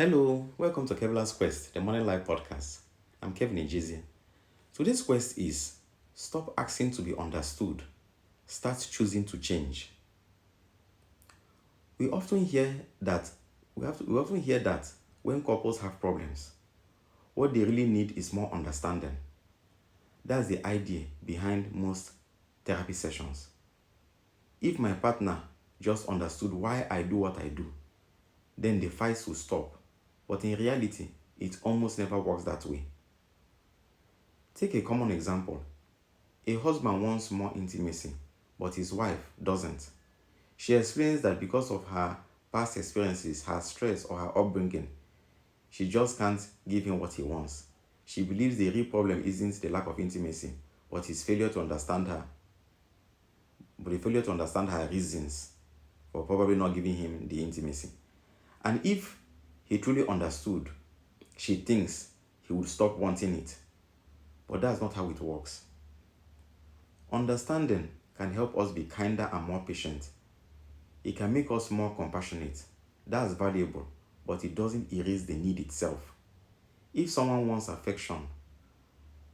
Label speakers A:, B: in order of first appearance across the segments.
A: Hello, welcome to Kevlar's Quest, the Morning Life podcast. I'm Kevin Ejizie. Today's quest is stop asking to be understood, start choosing to change. We often hear that when couples have problems, what they really need is more understanding. That's the idea behind most therapy sessions. If my partner just understood why I do what I do, then the fights will stop. But in reality, it almost never works that way. Take a common example. A husband wants more intimacy, but his wife doesn't. She explains that because of her past experiences, her stress, or her upbringing, she just can't give him what he wants. She believes the real problem isn't the lack of intimacy, but his failure to understand her. But the failure to understand her reasons for probably not giving him the intimacy. And if he truly understood, she thinks he would stop wanting it. But that's not how it works. Understanding can help us be kinder and more patient. It can make us more compassionate. That's valuable, but it doesn't erase the need itself. If someone wants affection,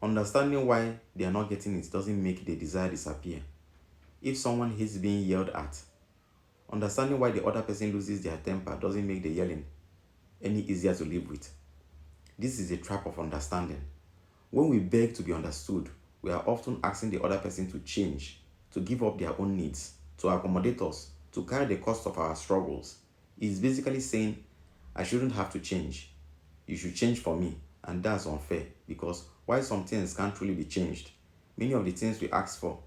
A: understanding why they are not getting it doesn't make the desire disappear. If someone hates being yelled at, understanding why the other person loses their temper doesn't make the yelling any easier to live with. This is a trap of understanding. When we beg to be understood, we are often asking the other person to change, to give up their own needs, to accommodate us, to carry the cost of our struggles. It's basically saying, I shouldn't have to change. You should change for me. And that's unfair because while some things can't truly be changed, many of the things we ask for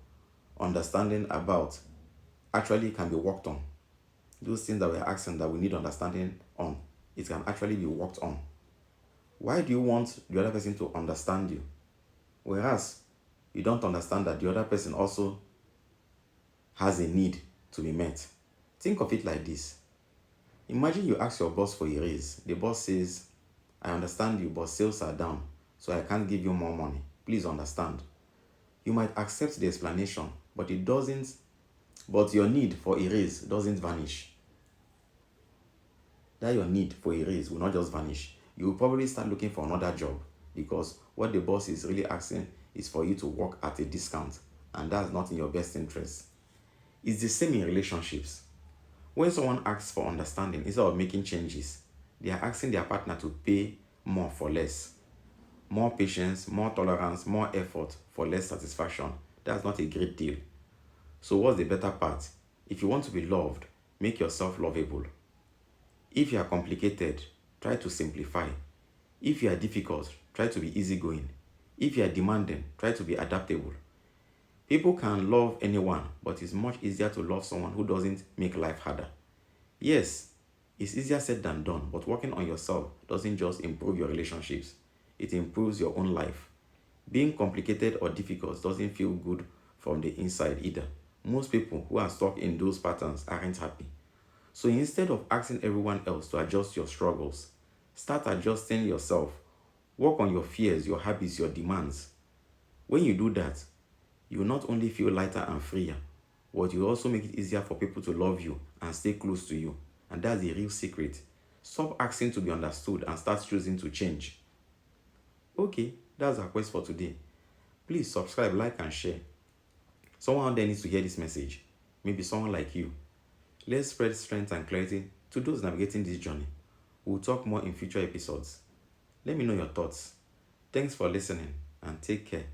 A: understanding about actually can be worked on. Those things that we're asking that we need understanding on, it can actually be worked on. Why do you want the other person to understand you? Whereas you don't understand that the other person also has a need to be met. Think of it like this. Imagine you ask your boss for a raise. The boss says, I understand you, but sales are down, so I can't give you more money. Please understand. You might accept the explanation, but your need for a raise doesn't vanish. That your need for a raise will not just vanish. You will probably start looking for another job because what the boss is really asking is for you to work at a discount, and that's not in your best interest. It's the same in relationships. When someone asks for understanding instead of making changes, they are asking their partner to pay more for less. More patience, more tolerance, more effort for less satisfaction. That's not a great deal. So what's the better part? If you want to be loved, make yourself lovable. If you are complicated, try to simplify. If you are difficult, try to be easygoing. If you are demanding, try to be adaptable. People can love anyone, but it's much easier to love someone who doesn't make life harder. Yes, it's easier said than done, but working on yourself doesn't just improve your relationships, it improves your own life. Being complicated or difficult doesn't feel good from the inside either. Most people who are stuck in those patterns aren't happy. So instead of asking everyone else to adjust your struggles, start adjusting yourself. Work on your fears, your habits, your demands. When you do that, you will not only feel lighter and freer, but you also make it easier for people to love you and stay close to you. And that's the real secret. Stop asking to be understood and start choosing to change. Okay, that's our quest for today. Please subscribe, like, and share. Someone out there needs to hear this message. Maybe someone like you. Let's spread strength and clarity to those navigating this journey. We'll talk more in future episodes. Let me know your thoughts. Thanks for listening and take care.